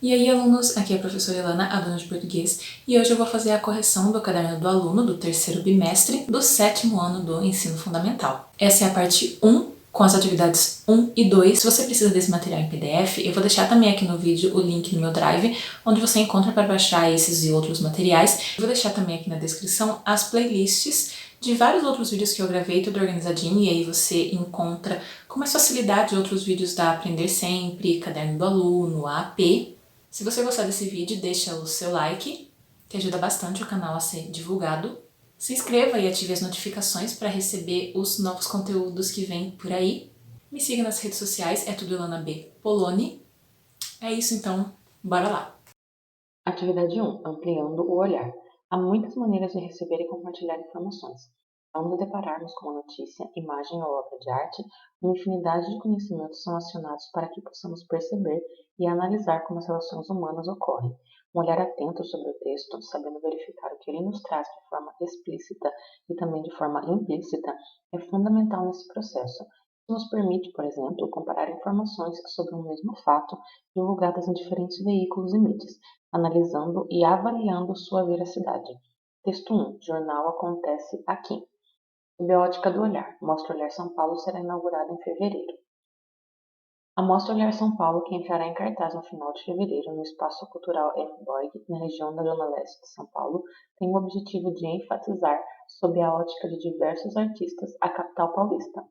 E aí, alunos, aqui é a professora Elana, aluna de português, e hoje eu vou fazer a correção do caderno do aluno do terceiro bimestre do sétimo ano do ensino fundamental. Essa é a parte 1, com as atividades 1 e 2. Se você precisa desse material em PDF, eu vou deixar também aqui no vídeo o link no meu Drive, onde você encontra para baixar esses e outros materiais. Eu vou deixar também aqui na descrição as playlists de vários outros vídeos que eu gravei, tudo organizadinho, e aí você encontra com mais facilidade outros vídeos da Aprender Sempre, Caderno do Aluno, AP. Se você gostar desse vídeo, deixa o seu like, que ajuda bastante o canal a ser divulgado. Se inscreva e ative as notificações para receber os novos conteúdos que vêm por aí. Me siga nas redes sociais, é tudo Elana B. Poloni. É isso então, bora lá! Atividade 1. Ampliando o olhar. Há muitas maneiras de receber e compartilhar informações. Ao nos depararmos com uma notícia, imagem ou obra de arte, uma infinidade de conhecimentos são acionados para que possamos perceber e analisar como as relações humanas ocorrem. Um olhar atento sobre o texto, sabendo verificar o que ele nos traz de forma explícita e também de forma implícita, é fundamental nesse processo. Isso nos permite, por exemplo, comparar informações sobre um mesmo fato divulgadas em diferentes veículos e mídias, analisando e avaliando sua veracidade. Texto 1. Jornal acontece aqui. Sob a ótica do olhar. Mostra Olhar São Paulo será inaugurada em fevereiro. A Mostra Olhar São Paulo, que entrará em cartaz no final de fevereiro no Espaço Cultural M. Boig, na região da Zona Leste de São Paulo, tem o objetivo de enfatizar, sob a ótica de diversos artistas, a capital paulista.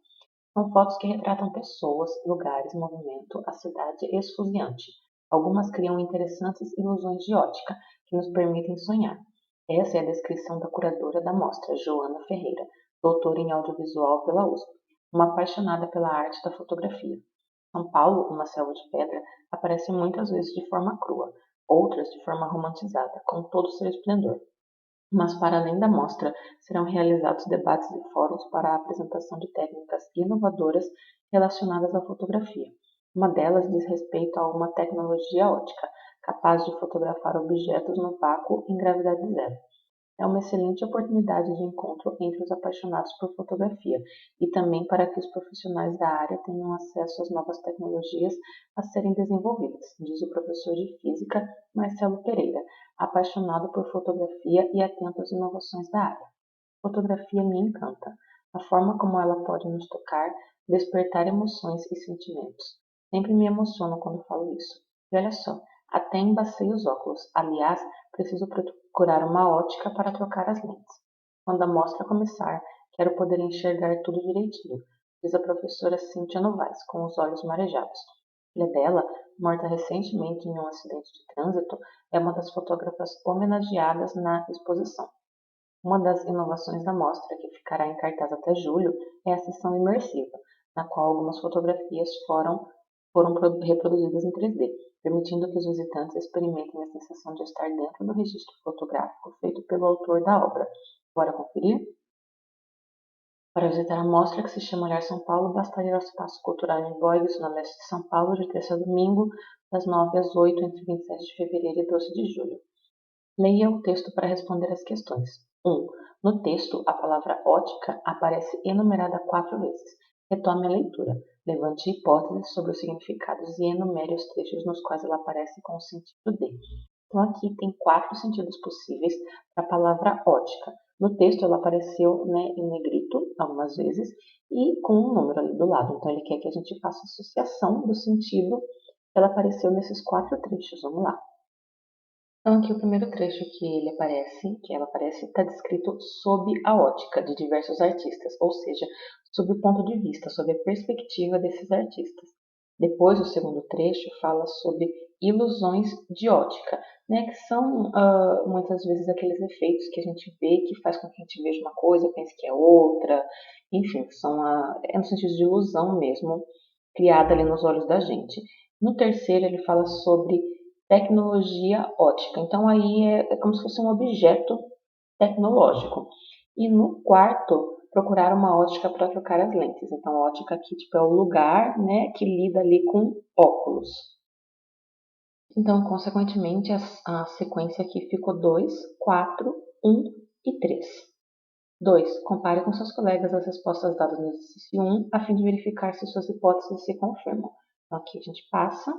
São fotos que retratam pessoas, lugares, movimento, a cidade esfuziante. Algumas criam interessantes ilusões de ótica, que nos permitem sonhar. Essa é a descrição da curadora da mostra, Joana Ferreira, doutora em audiovisual pela USP, uma apaixonada pela arte da fotografia. São Paulo, uma selva de pedra, aparece muitas vezes de forma crua, outras de forma romantizada, com todo o seu esplendor. Mas, para além da mostra, serão realizados debates e fóruns para a apresentação de técnicas inovadoras relacionadas à fotografia. Uma delas diz respeito a uma tecnologia ótica, capaz de fotografar objetos no vácuo em gravidade zero. É uma excelente oportunidade de encontro entre os apaixonados por fotografia e também para que os profissionais da área tenham acesso às novas tecnologias a serem desenvolvidas, diz o professor de física Marcelo Pereira, apaixonado por fotografia e atento às inovações da área. Fotografia me encanta. A forma como ela pode nos tocar, despertar emoções e sentimentos. Sempre me emociono quando falo isso. E olha só, até embacei os óculos. Aliás, preciso procurar uma ótica para trocar as lentes. Quando a mostra começar, quero poder enxergar tudo direitinho, diz a professora Cíntia Novaes, com os olhos marejados. Filha dela, morta recentemente em um acidente de trânsito, é uma das fotógrafas homenageadas na exposição. Uma das inovações da mostra, que ficará em cartaz até julho, é a sessão imersiva, na qual algumas fotografias foram reproduzidas em 3D, permitindo que os visitantes experimentem a sensação de estar dentro do registro fotográfico feito pelo autor da obra. Bora conferir? Para visitar a mostra, que se chama Olhar São Paulo, basta ir ao Espaço Cultural em Boix, na leste de São Paulo, de terça a domingo, das 9 às 8, entre 27 de fevereiro e 12 de julho. Leia o texto para responder as questões. 1. No texto, a palavra ótica aparece enumerada 4 vezes. Retome a leitura. Levante hipóteses sobre os significados e enumere os trechos nos quais ela aparece com o sentido de. Então, aqui tem 4 sentidos possíveis para a palavra ótica. No texto, ela apareceu, em negrito algumas vezes e com um número ali do lado. Então, ele quer que a gente faça associação do sentido que ela apareceu nesses 4 trechos. Vamos lá. Então, aqui o primeiro trecho que ela aparece, está descrito sob a ótica de diversos artistas, ou seja, sob o ponto de vista, sob a perspectiva desses artistas. Depois, o segundo trecho fala sobre ilusões de ótica, que são muitas vezes aqueles efeitos que a gente vê que faz com que a gente veja uma coisa, pense que é outra, enfim, é no sentido de ilusão mesmo, criada ali nos olhos da gente. No terceiro, ele fala sobre tecnologia ótica. Então, aí é como se fosse um objeto tecnológico. E no quarto, procurar uma ótica para trocar as lentes. Então, a ótica aqui é o lugar, que lida ali com óculos. Então, consequentemente, a sequência aqui ficou 2, 4, 1 e 3. 2. Compare com seus colegas as respostas dadas no exercício 1, a fim de verificar se suas hipóteses se confirmam. Então, aqui a gente passa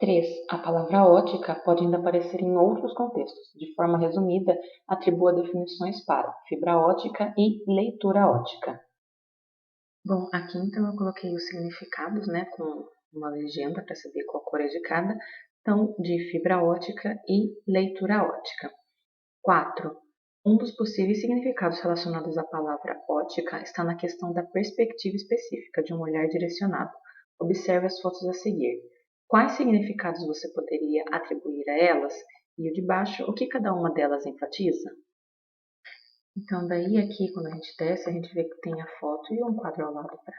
3. A palavra ótica pode ainda aparecer em outros contextos. De forma resumida, atribua definições para fibra ótica e leitura ótica. Bom, aqui então eu coloquei os significados, né, com uma legenda para saber qual cor é de cada. Então, de fibra ótica e leitura ótica. 4. Um dos possíveis significados relacionados à palavra ótica está na questão da perspectiva específica de um olhar direcionado. Observe as fotos a seguir. Quais significados você poderia atribuir a elas? E o de baixo, o que cada uma delas enfatiza? Então, daí aqui, quando a gente desce, a gente vê que tem a foto e um quadro ao lado para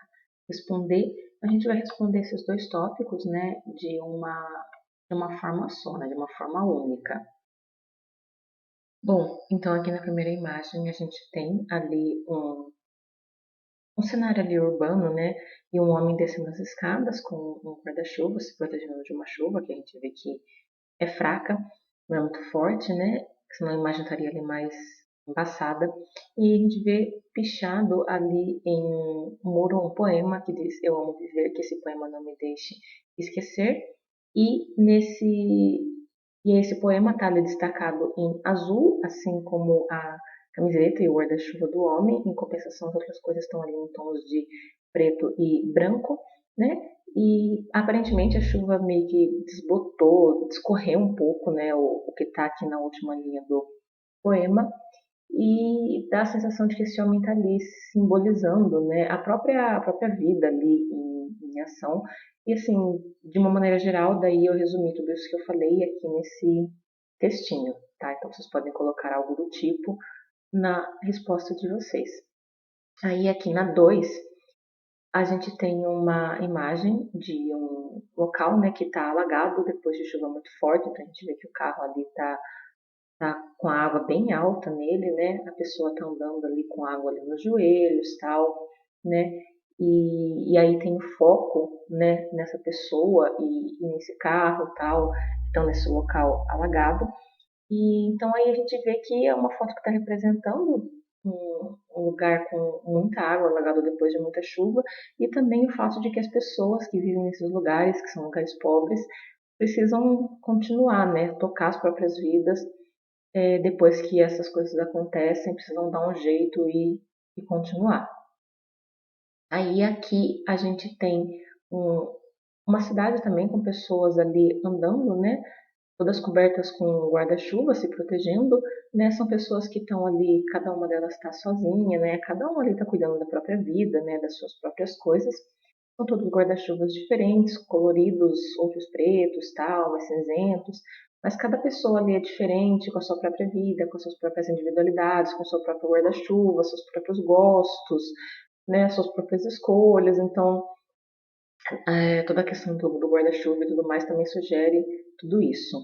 responder. A gente vai responder esses dois tópicos, né, de uma forma só, né, de uma forma única. Bom, então aqui na primeira imagem a gente tem ali um cenário ali urbano, né, e um homem descendo as escadas com um guarda-chuva, se protegendo de uma chuva, que a gente vê que é fraca, não é muito forte, né, senão a imagem estaria ali mais embaçada. E a gente vê pichado ali em um muro um poema que diz: "Eu amo viver, que esse poema não me deixe esquecer". E esse poema está ali destacado em azul, assim como a camiseta e o guarda-chuva do homem. Em compensação, as outras coisas estão ali em tons de preto e branco, né? E aparentemente a chuva meio que desbotou, discorreu um pouco, né? O que está aqui na última linha do poema. E dá a sensação de que esse homem está ali simbolizando, né, a própria vida ali em ação. E assim, de uma maneira geral, daí eu resumi tudo isso que eu falei aqui nesse textinho, tá? Então vocês podem colocar algo do tipo na resposta de vocês. Aí aqui na 2, a gente tem uma imagem de um local, né, que está alagado depois de chuva muito forte, então a gente vê que o carro ali tá com a água bem alta nele, né? A pessoa tá andando ali com água ali nos joelhos, tal, né? E aí tem o foco, né, nessa pessoa e nesse carro, tal, que estão nesse local alagado. E então aí a gente vê que é uma foto que está representando um lugar com muita água alagado depois de muita chuva, e também o fato de que as pessoas que vivem nesses lugares, que são lugares pobres, precisam continuar, né, tocar as próprias vidas, depois que essas coisas acontecem, precisam dar um jeito e continuar. Aí aqui a gente tem uma cidade também com pessoas ali andando, né? Todas cobertas com guarda-chuva, se protegendo, né? São pessoas que estão ali, cada uma delas está sozinha, né? Cada uma ali está cuidando da própria vida, né? Das suas próprias coisas. São todos guarda-chuvas diferentes, coloridos, outros pretos, tal, mais cinzentos. Mas cada pessoa ali é diferente, com a sua própria vida, com as suas próprias individualidades, com o seu próprio guarda-chuva, seus próprios gostos, né? Suas próprias escolhas. Então, toda a questão do guarda-chuva e tudo mais também sugere tudo isso.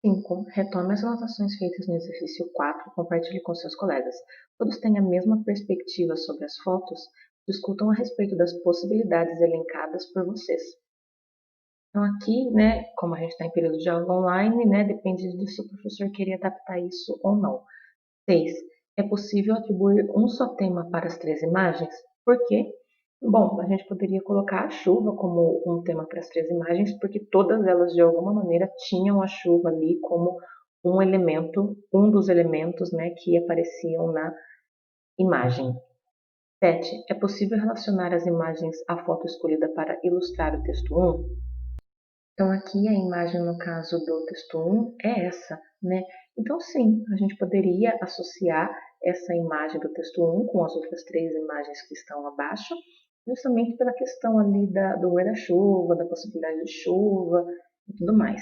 5. Retome as anotações feitas no exercício 4 e compartilhe com seus colegas. Todos têm a mesma perspectiva sobre as fotos? Discutam a respeito das possibilidades elencadas por vocês. Então aqui, né, como a gente está em período de aula online, né, depende de se o professor querer adaptar isso ou não. 6. É possível atribuir um só tema para as 3 imagens? Por quê? Bom, a gente poderia colocar a chuva como um tema para as 3 imagens, porque todas elas, de alguma maneira, tinham a chuva ali como um elemento, um dos elementos, né, que apareciam na imagem. 7. É possível relacionar as imagens à foto escolhida para ilustrar o texto 1? Então, aqui a imagem, no caso do texto 1, é essa, né? Então, sim, a gente poderia associar essa imagem do texto 1 com as outras 3 imagens que estão abaixo, justamente pela questão ali do guarda-chuva, da possibilidade de chuva e tudo mais.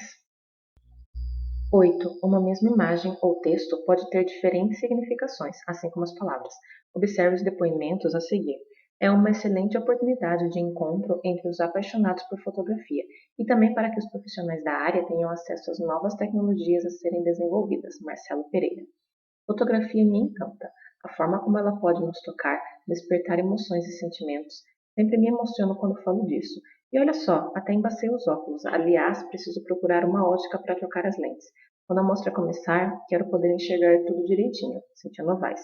8. Uma mesma imagem ou texto pode ter diferentes significações, assim como as palavras. Observe os depoimentos a seguir. É uma excelente oportunidade de encontro entre os apaixonados por fotografia e também para que os profissionais da área tenham acesso às novas tecnologias a serem desenvolvidas. Marcelo Pereira. Fotografia me encanta. A forma como ela pode nos tocar, despertar emoções e sentimentos. Sempre me emociono quando falo disso. E olha só, até embacei os óculos. Aliás, preciso procurar uma ótica para trocar as lentes. Quando a mostra começar, quero poder enxergar tudo direitinho. Cintia Novaes.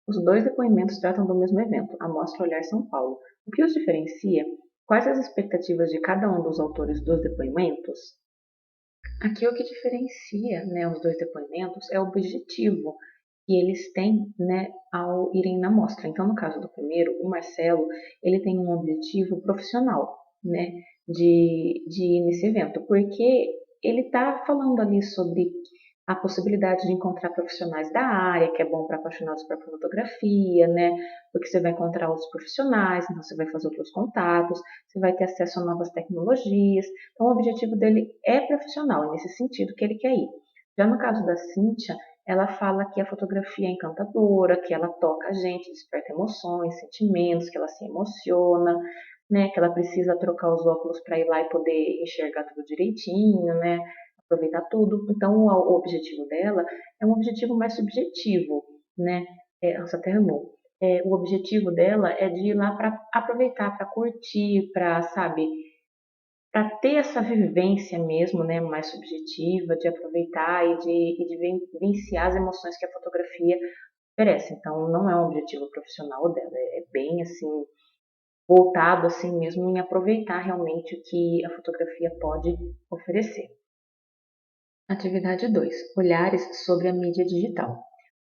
Os dois depoimentos tratam do mesmo evento, a Mostra Olhar São Paulo. O que os diferencia Quais as expectativas de cada um dos autores dos depoimentos? Aqui o que diferencia, né, os dois depoimentos é o objetivo que eles têm, né, ao irem na mostra. Então, no caso do primeiro, o Marcelo, ele tem um objetivo profissional, né, de ir nesse evento, porque ele está falando ali sobre a possibilidade de encontrar profissionais da área, que é bom para apaixonados por fotografia, né? Porque você vai encontrar outros profissionais, então você vai fazer outros contatos, você vai ter acesso a novas tecnologias. Então, o objetivo dele é profissional, é nesse sentido que ele quer ir. Já no caso da Cíntia, ela fala que a fotografia é encantadora, que ela toca a gente, desperta emoções, sentimentos, que ela se emociona, né? Que ela precisa trocar os óculos para ir lá e poder enxergar tudo direitinho, né? Aproveitar tudo. Então, o objetivo dela é um objetivo mais subjetivo, né? Nossa, até rimou. O objetivo dela é de ir lá para aproveitar, para curtir, para, sabe, para ter essa vivência mesmo, né, mais subjetiva, de aproveitar e de vivenciar as emoções que a fotografia oferece. Então, não é um objetivo profissional dela, é bem assim voltado assim mesmo em aproveitar realmente o que a fotografia pode oferecer. Atividade 2: Olhares sobre a mídia digital.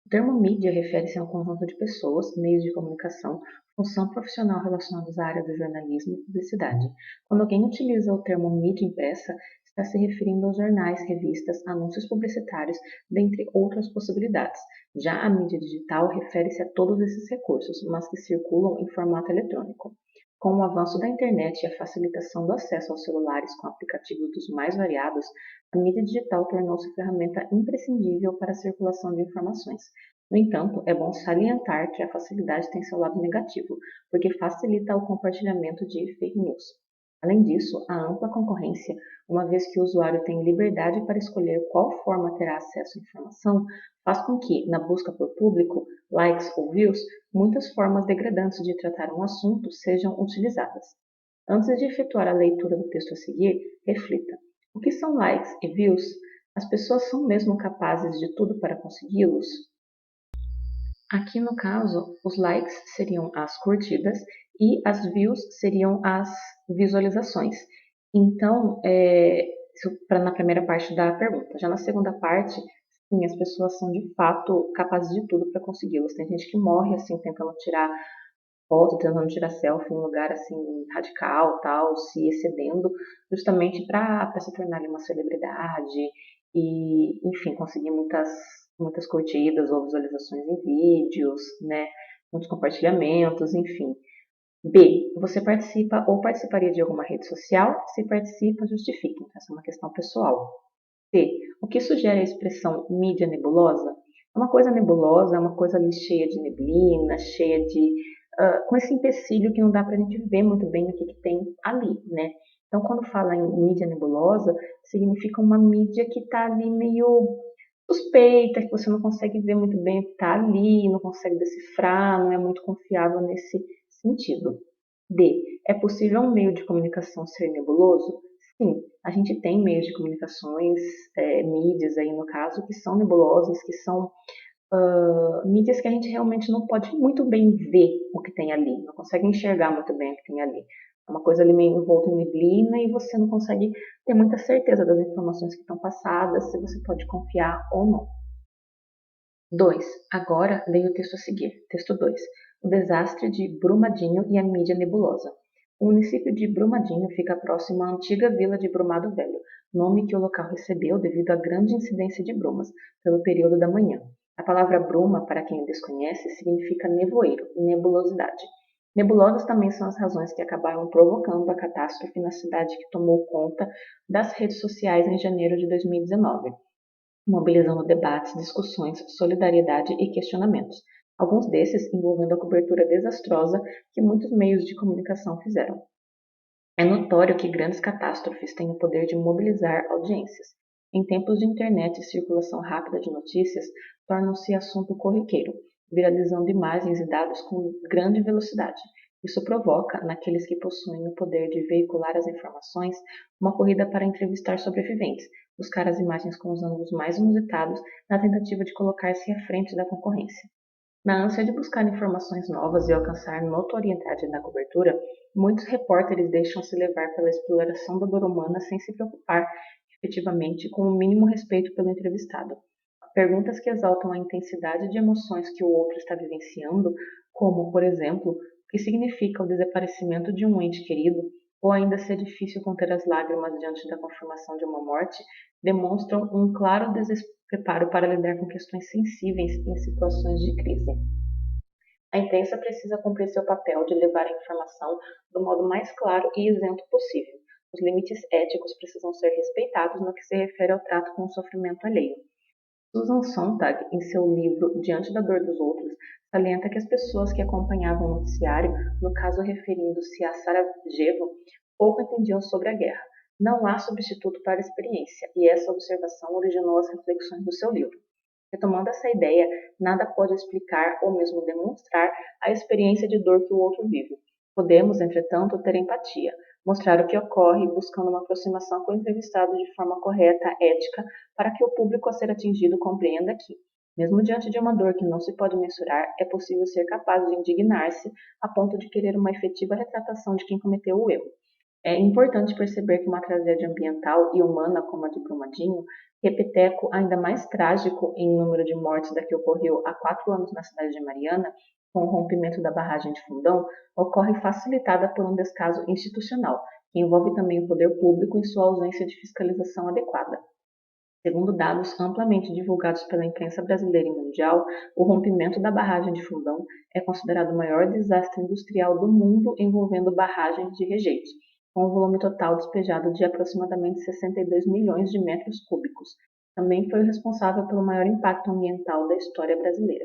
O termo mídia refere-se a um conjunto de pessoas, meios de comunicação, função profissional relacionados à área do jornalismo e publicidade. Quando alguém utiliza o termo mídia impressa, está se referindo aos jornais, revistas, anúncios publicitários, dentre outras possibilidades. Já a mídia digital refere-se a todos esses recursos, mas que circulam em formato eletrônico. Com o avanço da internet e a facilitação do acesso aos celulares com aplicativos dos mais variados, a mídia digital tornou-se ferramenta imprescindível para a circulação de informações. No entanto, é bom salientar que a facilidade tem seu lado negativo, porque facilita o compartilhamento de fake news. Além disso, a ampla concorrência, uma vez que o usuário tem liberdade para escolher qual forma terá acesso à informação, faz com que, na busca por público, likes ou views, muitas formas degradantes de tratar um assunto sejam utilizadas. Antes de efetuar a leitura do texto a seguir, reflita: o que são likes e views? As pessoas são mesmo capazes de tudo para consegui-los? Aqui no caso, os likes seriam as curtidas e as views seriam as visualizações. Então, na primeira parte da pergunta. Já na segunda parte, sim, as pessoas são de fato capazes de tudo para consegui-los. Tem gente que morre assim tentando tirar foto, tentando tirar selfie em um lugar assim radical, tal, se excedendo, justamente para se tornar ali uma celebridade e, enfim, conseguir muitas curtidas ou visualizações em vídeos, né? Muitos compartilhamentos, enfim. B. Você participa ou participaria de alguma rede social? Se participa, justifique. Essa é uma questão pessoal. C. O que sugere a expressão mídia nebulosa? Uma coisa nebulosa é uma coisa ali cheia de neblina, cheia de com esse empecilho que não dá para a gente ver muito bem o que tem ali, né? Então, quando fala em mídia nebulosa, significa uma mídia que está ali meio suspeita, que você não consegue ver muito bem o que está ali, não consegue decifrar, não é muito confiável nesse sentido. D. É possível um meio de comunicação ser nebuloso? Sim, a gente tem meios de comunicações, mídias aí no caso, que são nebulosas, que são mídias que a gente realmente não pode muito bem ver o que tem ali, não consegue enxergar muito bem o que tem ali. É uma coisa ali meio envolta em neblina e você não consegue ter muita certeza das informações que estão passadas, se você pode confiar ou não. 2. Agora leia o texto a seguir. Texto 2. O desastre de Brumadinho e a mídia nebulosa. O município de Brumadinho fica próximo à antiga vila de Brumado Velho, nome que o local recebeu devido à grande incidência de brumas, pelo período da manhã. A palavra bruma, para quem desconhece, significa nevoeiro, nebulosidade. Nebulosas também são as razões que acabaram provocando a catástrofe na cidade que tomou conta das redes sociais em janeiro de 2019, mobilizando debates, discussões, solidariedade e questionamentos, alguns desses envolvendo a cobertura desastrosa que muitos meios de comunicação fizeram. É notório que grandes catástrofes têm o poder de mobilizar audiências. Em tempos de internet e circulação rápida de notícias, tornam-se assunto corriqueiro, viralizando imagens e dados com grande velocidade. Isso provoca, naqueles que possuem o poder de veicular as informações, uma corrida para entrevistar sobreviventes, buscar as imagens com os ângulos mais inusitados na tentativa de colocar-se à frente da concorrência. Na ânsia de buscar informações novas e alcançar notoriedade na cobertura, muitos repórteres deixam-se levar pela exploração da dor humana sem se preocupar, efetivamente, com o mínimo respeito pelo entrevistado. Perguntas que exaltam a intensidade de emoções que o outro está vivenciando, como, por exemplo, o que significa o desaparecimento de um ente querido, ou ainda se é difícil conter as lágrimas diante da confirmação de uma morte, demonstram um claro despreparo para lidar com questões sensíveis em situações de crise. A imprensa precisa cumprir seu papel de levar a informação do modo mais claro e isento possível. Os limites éticos precisam ser respeitados no que se refere ao trato com o sofrimento alheio. Susan Sontag, em seu livro Diante da Dor dos Outros, salienta que as pessoas que acompanhavam o noticiário, no caso referindo-se a Sarajevo, pouco entendiam sobre a guerra. Não há substituto para a experiência, e essa observação originou as reflexões do seu livro. Retomando essa ideia, nada pode explicar ou mesmo demonstrar a experiência de dor que o outro vive. Podemos, entretanto, ter empatia, mostrar o que ocorre buscando uma aproximação com o entrevistado de forma correta, ética, para que o público a ser atingido compreenda que, mesmo diante de uma dor que não se pode mensurar, é possível ser capaz de indignar-se a ponto de querer uma efetiva retratação de quem cometeu o erro. É importante perceber que uma tragédia ambiental e humana como a de Brumadinho, repeteco ainda mais trágico em número de mortes da que ocorreu há 4 anos na cidade de Mariana, com o rompimento da barragem de Fundão, ocorre facilitada por um descaso institucional, que envolve também o poder público em sua ausência de fiscalização adequada. Segundo dados amplamente divulgados pela imprensa brasileira e mundial, o rompimento da barragem de Fundão é considerado o maior desastre industrial do mundo envolvendo barragens de rejeitos, com um volume total despejado de aproximadamente 62 milhões de metros cúbicos. Também foi o responsável pelo maior impacto ambiental da história brasileira.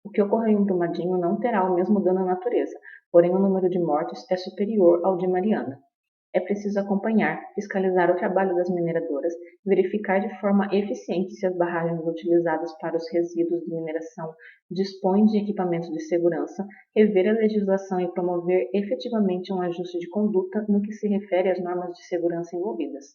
O que ocorreu em Brumadinho não terá o mesmo dano à natureza, porém o número de mortes é superior ao de Mariana. É preciso acompanhar, fiscalizar o trabalho das mineradoras, verificar de forma eficiente se as barragens utilizadas para os resíduos de mineração dispõem de equipamentos de segurança, rever a legislação e promover efetivamente um ajuste de conduta no que se refere às normas de segurança envolvidas.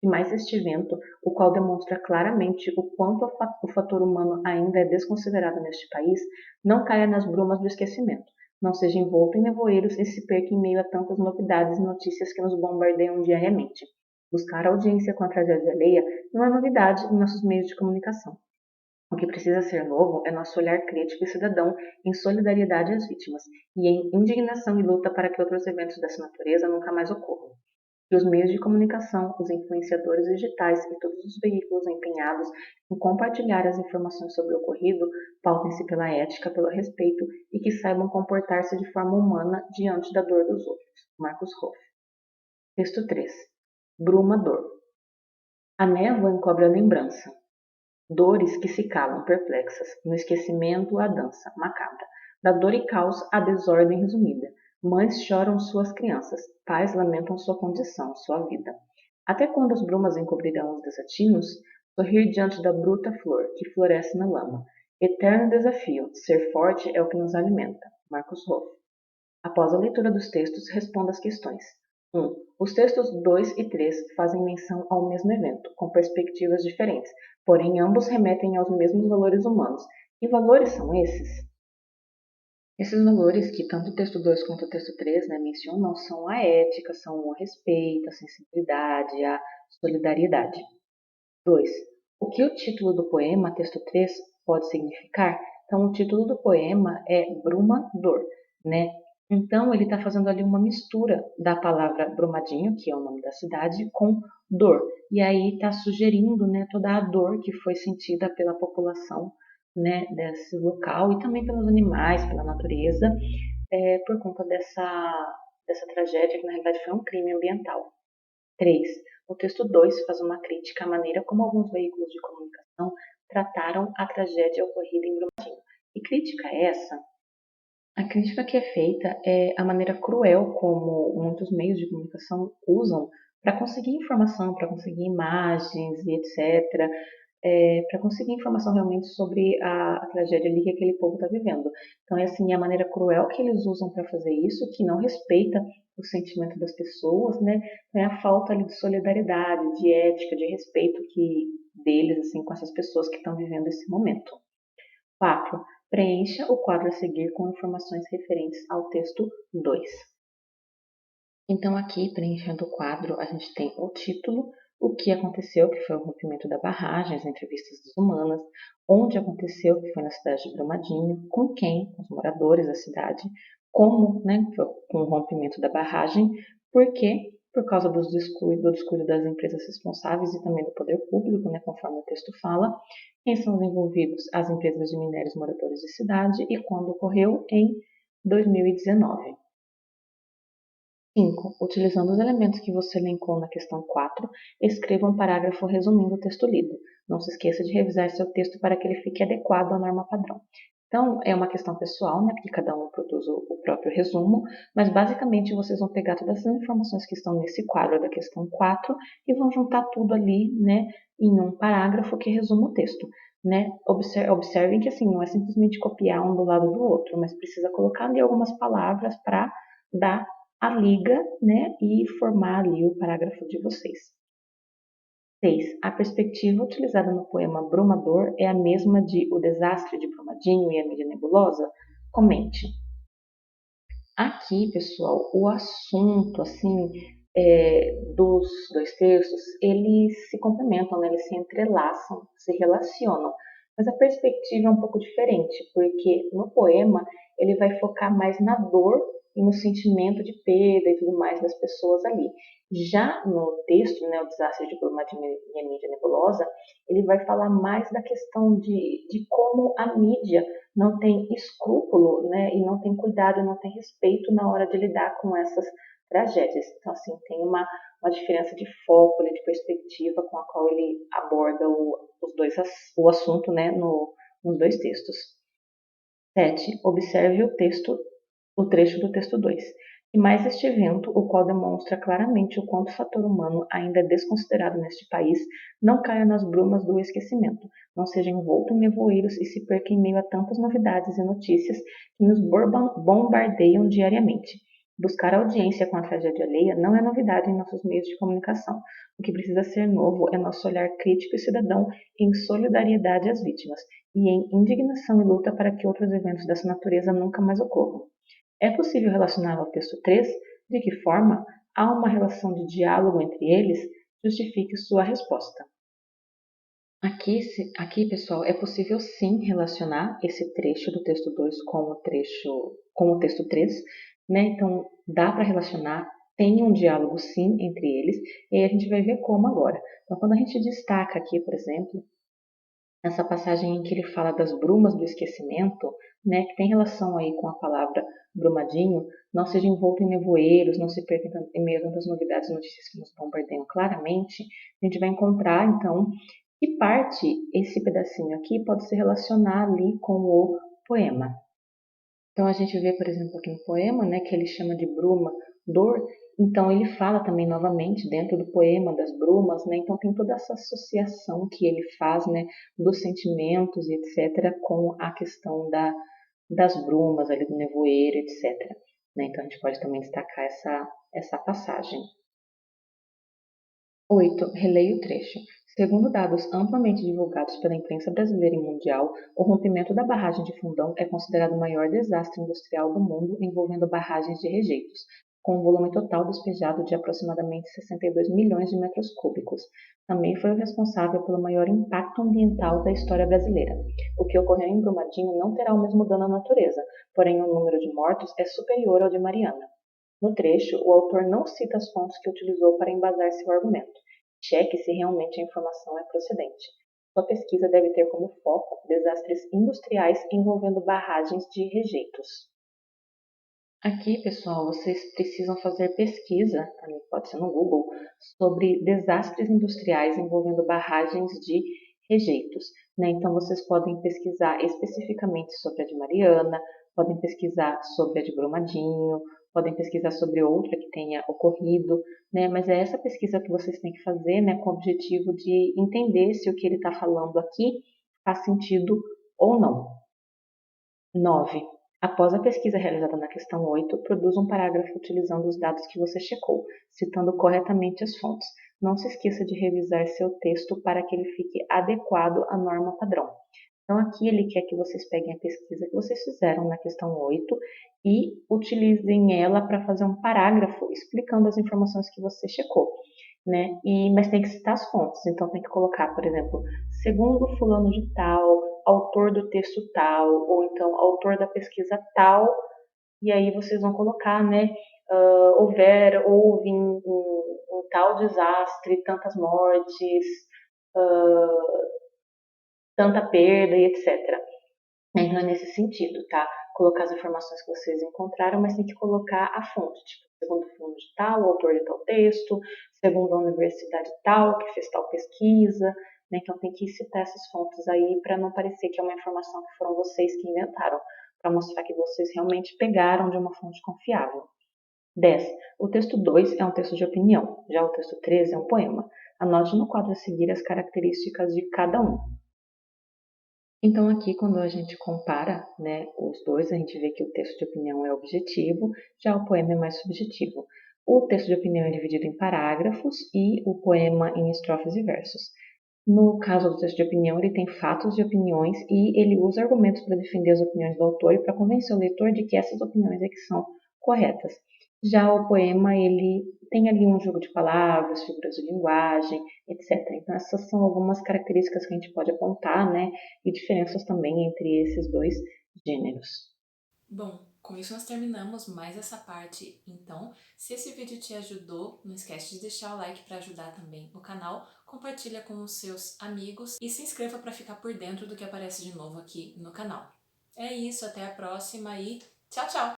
E mais este evento, o qual demonstra claramente o quanto o fator humano ainda é desconsiderado neste país, não caia nas brumas do esquecimento. Não seja envolto em nevoeiros e se perca em meio a tantas novidades e notícias que nos bombardeiam diariamente. Buscar audiência com a tragédia alheia não é novidade em nossos meios de comunicação. O que precisa ser novo é nosso olhar crítico e cidadão em solidariedade às vítimas e em indignação e luta para que outros eventos dessa natureza nunca mais ocorram. Que os meios de comunicação, os influenciadores digitais e todos os veículos empenhados em compartilhar as informações sobre o ocorrido pautem-se pela ética, pelo respeito e que saibam comportar-se de forma humana diante da dor dos outros. Marcos Hoff. Texto 3. Bruma dor. A névoa encobre a lembrança. Dores que se calam perplexas, no esquecimento a dança macabra. Da dor e caos a desordem resumida. Mães choram suas crianças, pais lamentam sua condição, sua vida. Até quando as brumas encobrirão os desatinos? Sorrir diante da bruta flor que floresce na lama. Eterno desafio, ser forte é o que nos alimenta. Marcos Hoff. Após a leitura dos textos, responda as questões. 1. Os textos 2 e 3 fazem menção ao mesmo evento, com perspectivas diferentes, porém ambos remetem aos mesmos valores humanos. Que valores são esses? Esses valores que tanto o texto 2 quanto o texto 3 mencionam são a ética, são o respeito, a sensibilidade, a solidariedade. 2. O que o título do poema, texto 3, pode significar? Então, o título do poema é Brumador, né? Então, ele está fazendo ali uma mistura da palavra Brumadinho, que é o nome da cidade, com dor. E aí está sugerindo, né, toda a dor que foi sentida pela população, né, desse local e também pelos animais, pela natureza, por conta dessa tragédia que na realidade foi um crime ambiental. 3. O texto 2 faz uma crítica à maneira como alguns veículos de comunicação trataram a tragédia ocorrida em Brumadinho. E crítica essa? A crítica que é feita é a maneira cruel como muitos meios de comunicação usam para conseguir informação, para conseguir imagens e etc., para conseguir informação realmente sobre a tragédia ali que aquele povo está vivendo. Então, é assim, a maneira cruel que eles usam para fazer isso, que não respeita o sentimento das pessoas, né? Então, é a falta ali de solidariedade, de ética, de respeito deles, assim, com essas pessoas que estão vivendo esse momento. 4. Preencha o quadro a seguir com informações referentes ao texto 2. Então, aqui, preenchendo o quadro, a gente tem o título, o que aconteceu, que foi o rompimento da barragem, as entrevistas desumanas, onde aconteceu, que foi na cidade de Brumadinho, com quem, com os moradores da cidade, como, né, foi com o rompimento da barragem, por quê? Por causa do descuido das empresas responsáveis e também do poder público, né, conforme o texto fala. Quem são os envolvidos? As empresas de minérios moradores de cidade e quando ocorreu em 2019. 5. Utilizando os elementos que você elencou na questão 4, escreva um parágrafo resumindo o texto lido. Não se esqueça de revisar seu texto para que ele fique adequado à norma padrão. Então, é uma questão pessoal, né, porque cada um produz o próprio resumo, mas basicamente vocês vão pegar todas as informações que estão nesse quadro da questão 4 e vão juntar tudo ali, né, em um parágrafo que resuma o texto. Né? Observem que assim, não é simplesmente copiar um do lado do outro, mas precisa colocar ali algumas palavras para dar a liga, né, e formar ali o parágrafo de vocês. 6. A perspectiva utilizada no poema Brumador é a mesma de O Desastre de Brumadinho e a Mídia Nebulosa? Comente. Aqui, pessoal, o assunto, assim, dos dois textos, eles se complementam, né? Eles se entrelaçam, se relacionam. Mas a perspectiva é um pouco diferente, porque no poema ele vai focar mais na dor e no sentimento de perda e tudo mais das pessoas ali. Já no texto, né, O Desastre de Brumadinho e a Mídia Nebulosa, ele vai falar mais da questão de como a mídia não tem escrúpulo, né, e não tem cuidado, não tem respeito na hora de lidar com essas tragédias. Então, assim, tem uma diferença de foco, de perspectiva com a qual ele aborda o assunto, né, nos dois textos. 7. Observe o trecho do texto 2. E mais este evento, o qual demonstra claramente o quanto o fator humano ainda é desconsiderado neste país, não caia nas brumas do esquecimento, não seja envolto em nevoeiros e se perca em meio a tantas novidades e notícias que nos bombardeiam diariamente. Buscar audiência com a tragédia alheia não é novidade em nossos meios de comunicação. O que precisa ser novo é nosso olhar crítico e cidadão em solidariedade às vítimas e em indignação e luta para que outros eventos dessa natureza nunca mais ocorram. É possível relacioná-lo ao texto 3? De que forma? Há uma relação de diálogo entre eles? Justifique sua resposta. Aqui, pessoal, é possível sim relacionar esse trecho do texto 2 com o texto 3, né? Então, dá para relacionar, tem um diálogo sim entre eles, e aí a gente vai ver como agora. Então, quando a gente destaca aqui, por exemplo, nessa passagem em que ele fala das brumas do esquecimento, né, que tem relação aí com a palavra Brumadinho, não seja envolto em nevoeiros, não se perca em meio a tantas novidades e notícias que nos bombardeiam claramente, a gente vai encontrar, então, que parte esse pedacinho aqui pode se relacionar ali com o poema. Então, a gente vê, por exemplo, aqui no poema, né, que ele chama de bruma, dor. Então, ele fala também novamente dentro do poema das brumas, né? Então, tem toda essa associação que ele faz, né, dos sentimentos, etc., com a questão das brumas, ali do nevoeiro, etc. Né? Então, a gente pode também destacar essa passagem. 8. Releia o trecho. Segundo dados amplamente divulgados pela imprensa brasileira e mundial, o rompimento da barragem de Fundão é considerado o maior desastre industrial do mundo envolvendo barragens de rejeitos, com um volume total despejado de aproximadamente 62 milhões de metros cúbicos. Também foi o responsável pelo maior impacto ambiental da história brasileira. O que ocorreu em Brumadinho não terá o mesmo dano à natureza, porém o número de mortos é superior ao de Mariana. No trecho, o autor não cita as fontes que utilizou para embasar seu argumento. Cheque se realmente a informação é procedente. Sua pesquisa deve ter como foco desastres industriais envolvendo barragens de rejeitos. Aqui, pessoal, vocês precisam fazer pesquisa, pode ser no Google, sobre desastres industriais envolvendo barragens de rejeitos. Né? Então, vocês podem pesquisar especificamente sobre a de Mariana, podem pesquisar sobre a de Brumadinho, podem pesquisar sobre outra que tenha ocorrido, né? Mas é essa pesquisa que vocês têm que fazer, né, com o objetivo de entender se o que ele está falando aqui faz sentido ou não. 9. Após a pesquisa realizada na questão 8, produza um parágrafo utilizando os dados que você checou, citando corretamente as fontes. Não se esqueça de revisar seu texto para que ele fique adequado à norma padrão. Então, aqui ele quer que vocês peguem a pesquisa que vocês fizeram na questão 8 e utilizem ela para fazer um parágrafo explicando as informações que você checou, né? Mas tem que citar as fontes, então tem que colocar, por exemplo, segundo fulano de tal, autor do texto tal, ou então autor da pesquisa tal, e aí vocês vão colocar, né? Houve um tal desastre, tantas mortes, tanta perda e etc. Então é nesse sentido, tá? Colocar as informações que vocês encontraram, mas tem que colocar a fonte, tipo, segundo o fundo de tal, o autor de tal texto, segundo a universidade tal, que fez tal pesquisa, né? Então tem que citar essas fontes aí para não parecer que é uma informação que foram vocês que inventaram, para mostrar que vocês realmente pegaram de uma fonte confiável. 10. O texto 2 é um texto de opinião, já o texto 13 é um poema. Anote no quadro a seguir as características de cada um. Então, aqui, quando a gente compara, né, os dois, a gente vê que o texto de opinião é objetivo, já o poema é mais subjetivo. O texto de opinião é dividido em parágrafos e o poema em estrofes e versos. No caso do texto de opinião, ele tem fatos e opiniões e ele usa argumentos para defender as opiniões do autor e para convencer o leitor de que essas opiniões é que são corretas. Já o poema, ele tem ali um jogo de palavras, figuras de linguagem, etc. Então, essas são algumas características que a gente pode apontar, né? E diferenças também entre esses dois gêneros. Bom, com isso nós terminamos mais essa parte, então, se esse vídeo te ajudou, não esquece de deixar o like para ajudar também o canal, compartilha com os seus amigos e se inscreva para ficar por dentro do que aparece de novo aqui no canal. É isso, até a próxima e tchau, tchau!